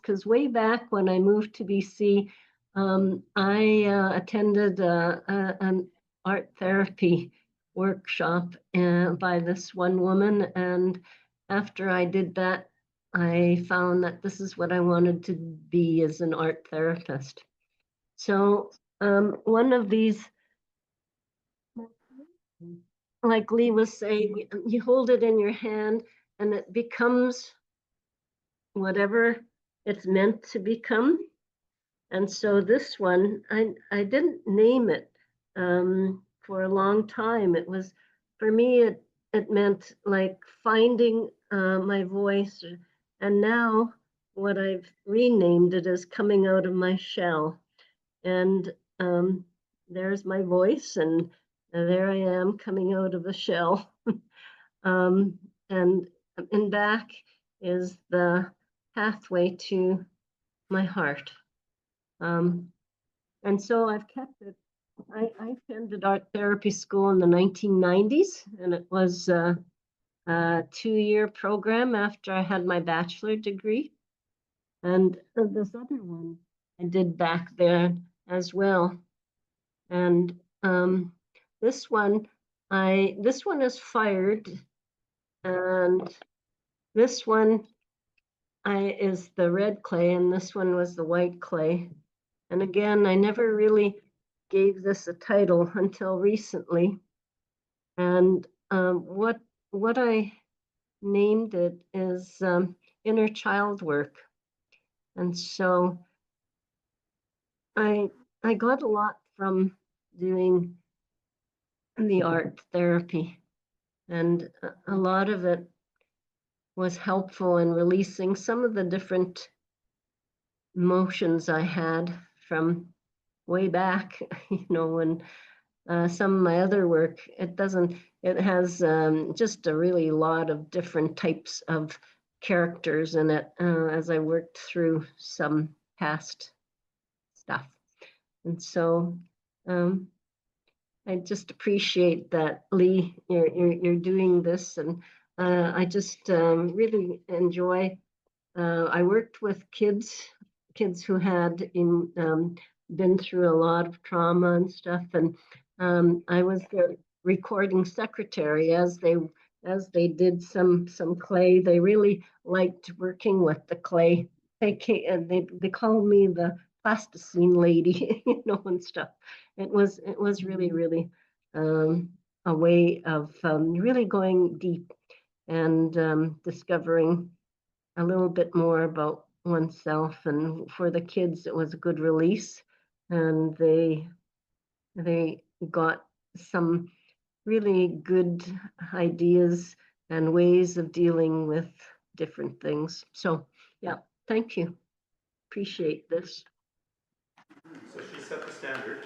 because way back when I moved to BC, I attended an art therapy workshop by this one woman. And after I did that, I found that this is what I wanted to be as an art therapist. So one of these, like Leigh was saying, you hold it in your hand and it becomes whatever it's meant to become. And so this one, I didn't name it for a long time. It was, for me, it meant like finding my voice. And now what I've renamed it as coming out of my shell. And there's my voice, and there I am coming out of the shell. And in back is the pathway to my heart. And so I've kept it. I attended art therapy school in the 1990s, and it was a 2-year program after I had my bachelor degree. And this other one I did back there as well. And this one is fired, and this one is the red clay, and this one was the white clay. And again, I never really gave this a title until recently. And what I named it is inner child work. And so I got a lot from doing the art therapy, and a lot of it was helpful in releasing some of the different emotions I had from way back, when some of my other work, it has just a really lot of different types of characters in it as I worked through some past stuff. And so I just appreciate that, Leigh, you're doing this, and I just really enjoy. I worked with kids who had been through a lot of trauma and stuff, and I was the recording secretary as they did some clay. They really liked working with the clay. They called me the plasticine lady, and stuff. It was really a way of really going deep and discovering a little bit more about oneself. And for the kids, it was a good release, and they got some really good ideas and ways of dealing with different things. So yeah, thank you. Appreciate this. So she set the standard.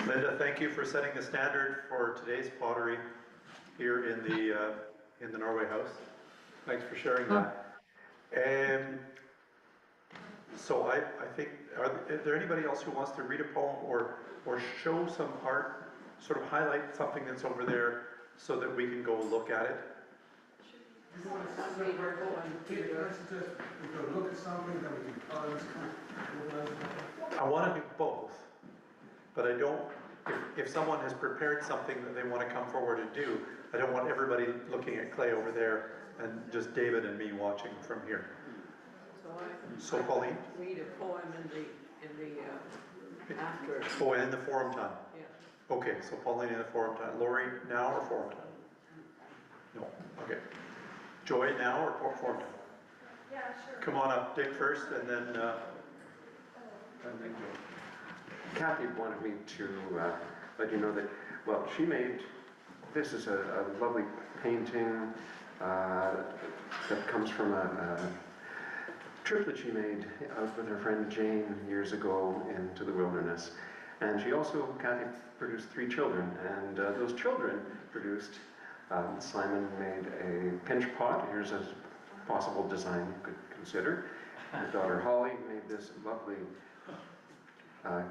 Linda, thank you for setting the standard for today's pottery here in the Norway House. Thanks for sharing that. So I think, is there anybody else who wants to read a poem or show some art, sort of highlight something that's over there so that we can go look at it? I want to do both, but I don't, if someone has prepared something that they want to come forward and do, I don't want everybody looking at clay over there and just David and me watching from here. So Pauline? Read a poem in the after. Oh, and in the forum time? Yeah. Okay, so Pauline in the forum time. Lori now or forum time? No, okay. Joy now or forum time? Yeah, sure. Come on up, Dick first, and then Joy. Kathy wanted me to let you know that, well, she made, this is a lovely painting that comes from a trip that she made out with her friend Jane years ago into the wilderness. And she also, Kathy, produced 3 children, and those children produced, Simon made a pinch pot. Here's a possible design you could consider. Her daughter Holly made this lovely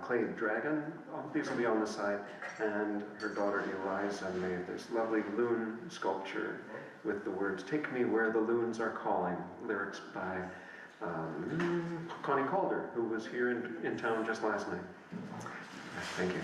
clay dragon. These will be on the side. And her daughter Eliza made this lovely loon sculpture. with the words, "Take me where the loons are calling," lyrics by Connie Calder, who was here in town just last night. Thank you.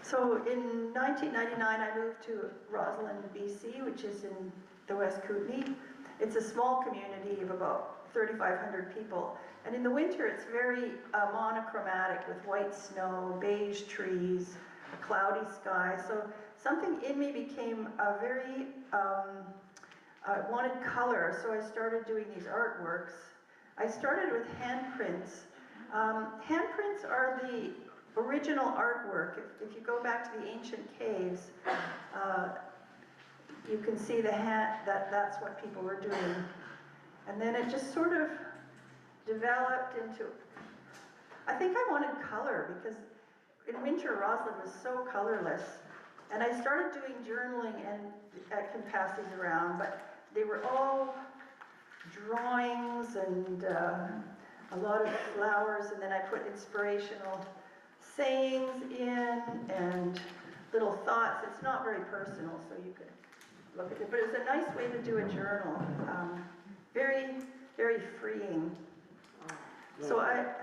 So in 1999, I moved to Roslyn, BC, which is in the West Kootenay. It's a small community of about 3,500 people. And in the winter, it's very monochromatic with white snow, beige trees, a cloudy sky. So something in me became a very, wanted color. So I started doing these artworks. I started with handprints. Handprints are the original artwork. If you go back to the ancient caves, you can see that's what people were doing. And then it just sort of developed into, I think I wanted color because in winter Roslyn was so colorless. And I started doing journaling, and I can pass these around, but they were all drawings and a lot of flowers, and then I put inspirational sayings in and little thoughts. It's not very personal, so you could look at it, but it's a nice way to do a journal. Very, very freeing. So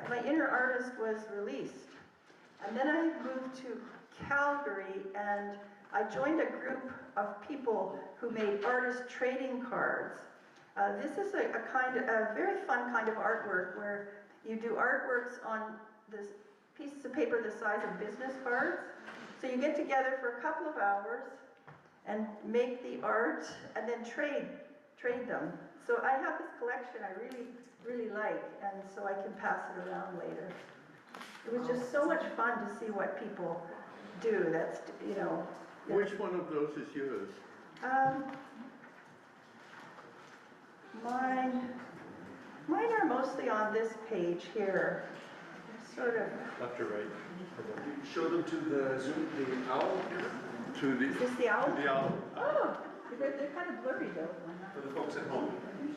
my inner artist was released. And then I moved to Calgary, and I joined a group of people who made artist trading cards. This is a very fun kind of artwork where you do artworks on this pieces of paper the size of business cards. So you get together for a couple of hours and make the art and then trade them. So I have this collection I really, really like, and so I can pass it around later. It was just so much fun to see what people do. That's, you know. Which one of those is yours? Mine are mostly on this page here. Sort of. Left or right? Show them to the owl. To the. Is this the owl? The owl. Oh, they're kind of blurry though. For the folks at home.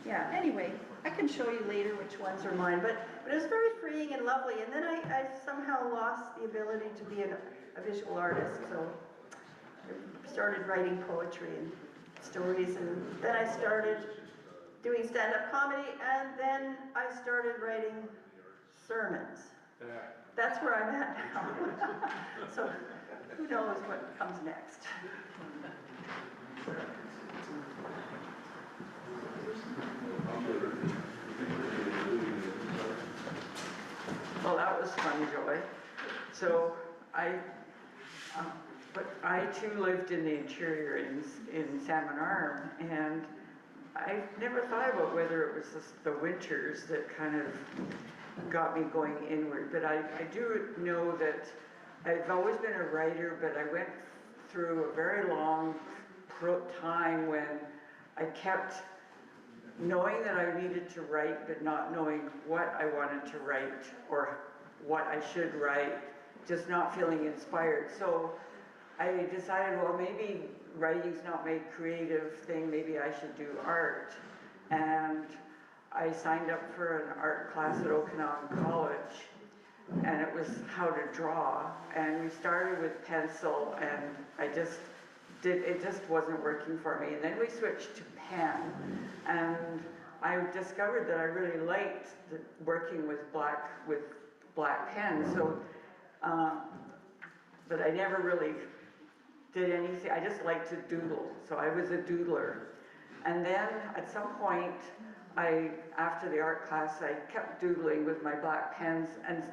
Yeah, anyway, I can show you later which ones are mine, but it was very freeing and lovely. And then I somehow lost the ability to be a visual artist, so I started writing poetry and stories, and then I started doing stand-up comedy, and then I started writing sermons. That's where I'm at now. So who knows what comes next. Well, that was fun, Joy. So I too lived in the interior in Salmon Arm, and I never thought about whether it was just the winters that kind of got me going inward. But I do know that I've always been a writer, but I went through a very long time when I kept knowing that I needed to write, but not knowing what I wanted to write or what I should write, just not feeling inspired. So I decided, well, maybe writing's not my creative thing, maybe I should do art. And I signed up for an art class at Okanagan College, and it was how to draw. And we started with pencil, and it just wasn't working for me. And then we switched to pen, and I discovered that I really liked working with black pens. So, but I never really did anything. I just liked to doodle, so I was a doodler. And then at some point, after the art class, I kept doodling with my black pens and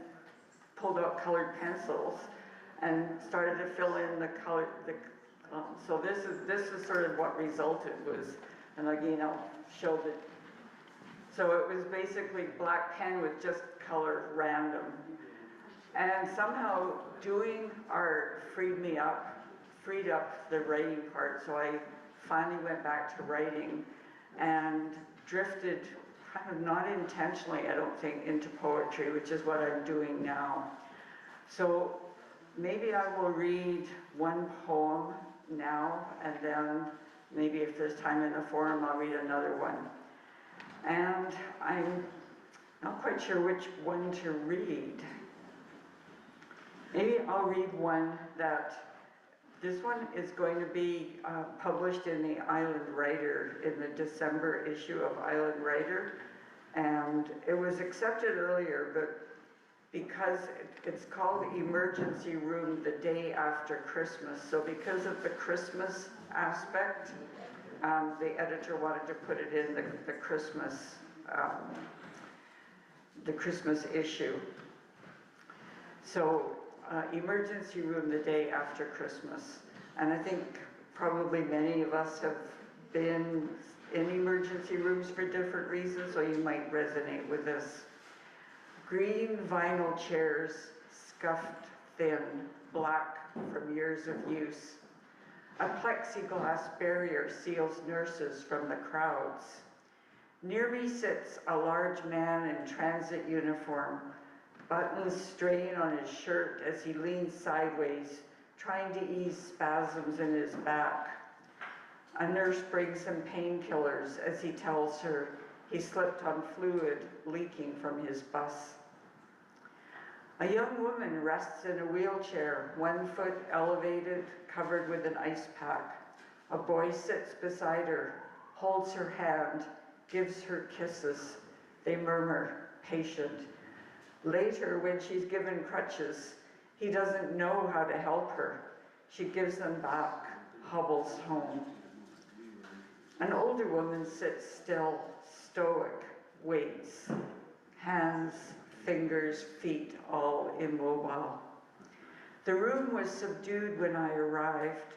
pulled out colored pencils and started to fill in the color. So this is sort of what resulted was, and again I'll show that. So it was basically black pen with just color random. And somehow doing art freed up the writing part. So I finally went back to writing and drifted, kind of not intentionally, I don't think, into poetry, which is what I'm doing now. So maybe I will read one poem now, and then maybe if there's time in the forum, I'll read another one. And I'm not quite sure which one to read. Maybe I'll read one that, this one is going to be published in the Island Writer, in the December issue of Island Writer. And it was accepted earlier, but because it's called Emergency Room the Day After Christmas. So because of the Christmas aspect, the editor wanted to put it in the Christmas issue. So emergency room the day after Christmas. And I think probably many of us have been in emergency rooms for different reasons, so you might resonate with this. Green vinyl chairs, scuffed thin, black from years of use. A plexiglass barrier seals nurses from the crowds. Near me sits a large man in transit uniform, buttons strain on his shirt as he leans sideways, trying to ease spasms in his back. A nurse brings him painkillers as he tells her he slipped on fluid leaking from his bus. A young woman rests in a wheelchair, 1 foot elevated, covered with an ice pack. A boy sits beside her, holds her hand, gives her kisses. They murmur, patient. Later, when she's given crutches, he doesn't know how to help her. She gives them back, hobbles home. An older woman sits still, stoic, waits, hands, fingers, feet, all immobile. The room was subdued when I arrived.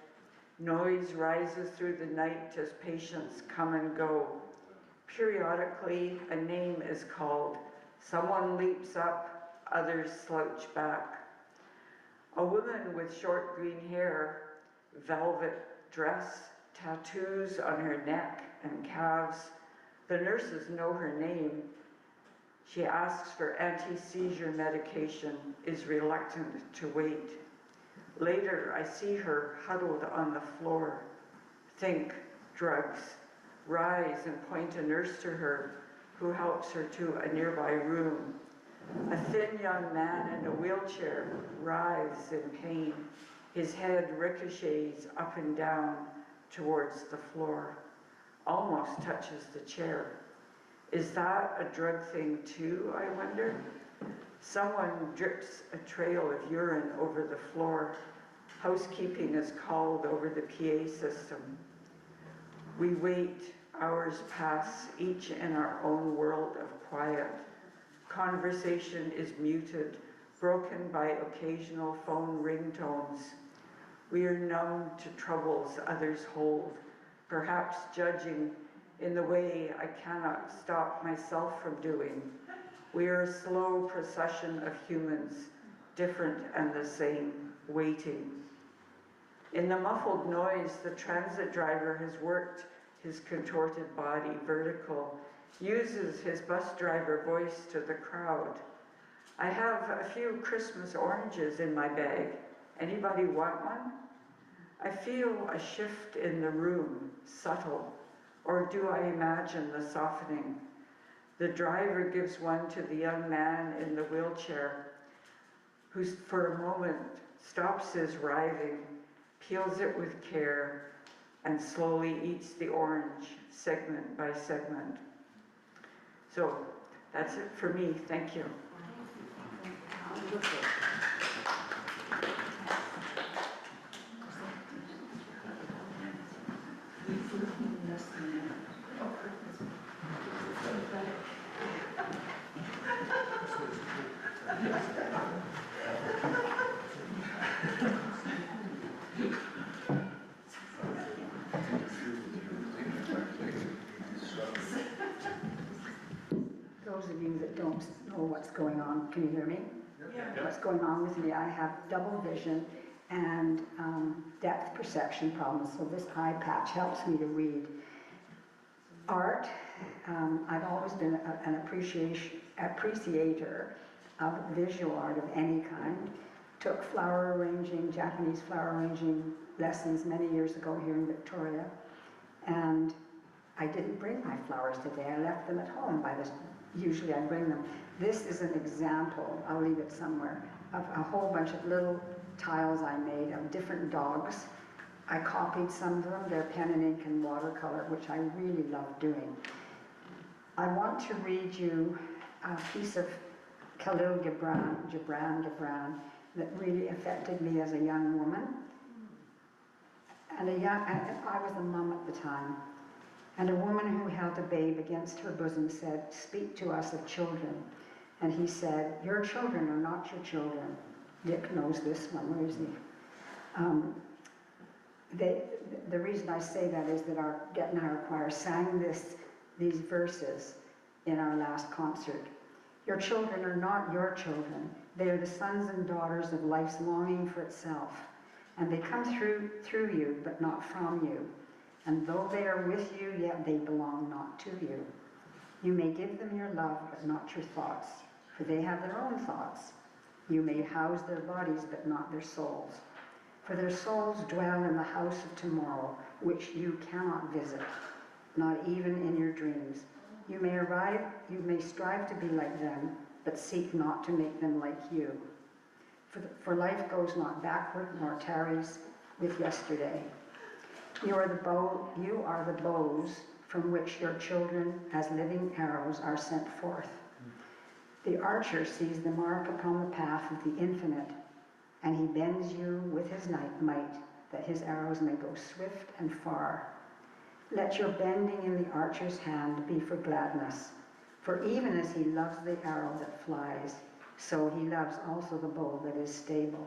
Noise rises through the night as patients come and go. Periodically, a name is called. Someone leaps up, others slouch back. A woman with short green hair, velvet dress, tattoos on her neck and calves. The nurses know her name. She asks for anti-seizure medication, is reluctant to wait. Later, I see her huddled on the floor. Think, drugs. Rise and point a nurse to her, who helps her to a nearby room. A thin young man in a wheelchair writhes in pain. His head ricochets up and down towards the floor, almost touches the chair. Is that a drug thing too, I wonder? Someone drips a trail of urine over the floor. Housekeeping is called over the PA system. We wait, hours pass, each in our own world of quiet. Conversation is muted, broken by occasional phone ringtones. We are numb to troubles others hold, perhaps judging in the way I cannot stop myself from doing. We are a slow procession of humans, different and the same, waiting. In the muffled noise, the transit driver has worked his contorted body vertical, uses his bus driver voice to the crowd. I have a few Christmas oranges in my bag. Anybody want one? I feel a shift in the room, subtle, or do I imagine the softening? The driver gives one to the young man in the wheelchair, who for a moment stops his writhing, peels it with care, and slowly eats the orange segment by segment. So that's it for me. Thank you. Those of you that don't know what's going on, can you hear me? Yeah. What's going on with me, I have double vision and depth perception problems, so this eye patch helps me to read. Art, I've always been an appreciator of visual art of any kind. Took flower arranging, Japanese flower arranging lessons many years ago here in Victoria, and I didn't bring my flowers today, I left them at home. Usually I bring them. This is an example, I'll leave it somewhere, of a whole bunch of little tiles I made of different dogs. I copied some of them, they're pen and ink and watercolor, which I really love doing. I want to read you a piece of Khalil Gibran, that really affected me as a young woman. And I was a mum at the time. And a woman who held a babe against her bosom said, "Speak to us of children." And he said, "Your children are not your children." Dick knows this one, where is he? The reason I say that is that our Getnauer choir sang these verses in our last concert. Your children are not your children. They are the sons and daughters of life's longing for itself. And they come through you, but not from you. And though they are with you, yet they belong not to you. You may give them your love, but not your thoughts, for they have their own thoughts. You may house their bodies, but not their souls. For their souls dwell in the house of tomorrow, which you cannot visit, not even in your dreams. You may strive to be like them, but seek not to make them like you. For life goes not backward, nor tarries with yesterday. You are the bows from which your children, as living arrows, are sent forth. The archer sees the mark upon the path of the infinite, and he bends you with his might, that his arrows may go swift and far. Let your bending in the archer's hand be for gladness, for even as he loves the arrow that flies, so he loves also the bow that is stable.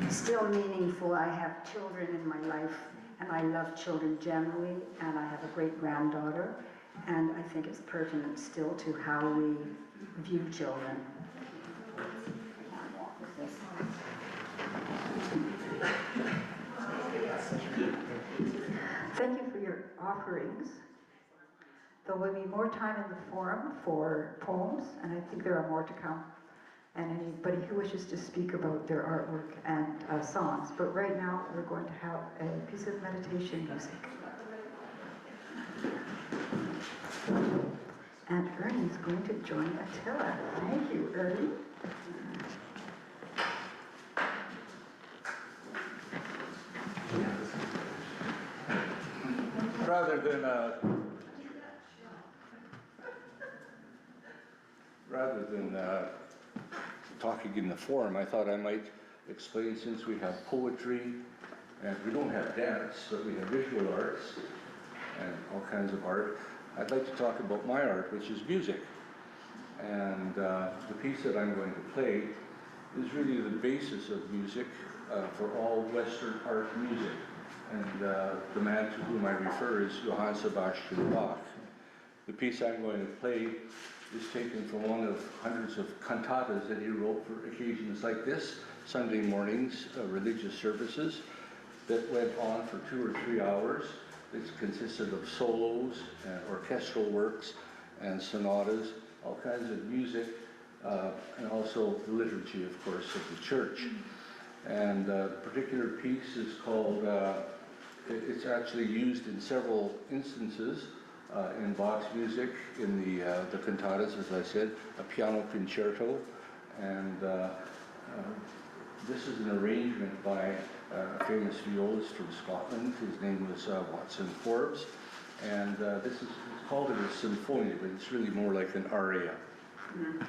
Still meaningful, I have children in my life, and I love children generally, and I have a great-granddaughter, and I think it's pertinent still to how we view children. Thank you for your offerings. There will be more time in the forum for poems, and I think there are more to come. And anybody who wishes to speak about their artwork and songs. But right now, we're going to have a piece of meditation music. And Ernie's going to join Attila. Thank you, Ernie. Rather than talking in the forum, I thought I might explain, since we have poetry and we don't have dance, but we have visual arts and all kinds of art. I'd like to talk about my art, which is music. And the piece that I'm going to play is really the basis of music for all Western art music. And the man to whom I refer is Johann Sebastian Bach. The piece I'm going to play is taken from one of hundreds of cantatas that he wrote for occasions like this, Sunday mornings, religious services that went on for 2 or 3 hours. It consisted of solos and orchestral works and sonatas, all kinds of music, and also the liturgy, of course, of the church. And the particular piece is called, it's actually used in several instances in Bach's music, in the cantatas, as I said, a piano concerto, and this is an arrangement by a famous violist from Scotland. His name was Watson Forbes, and this is, it's called a symphonia, but it's really more like an aria. Mm-hmm.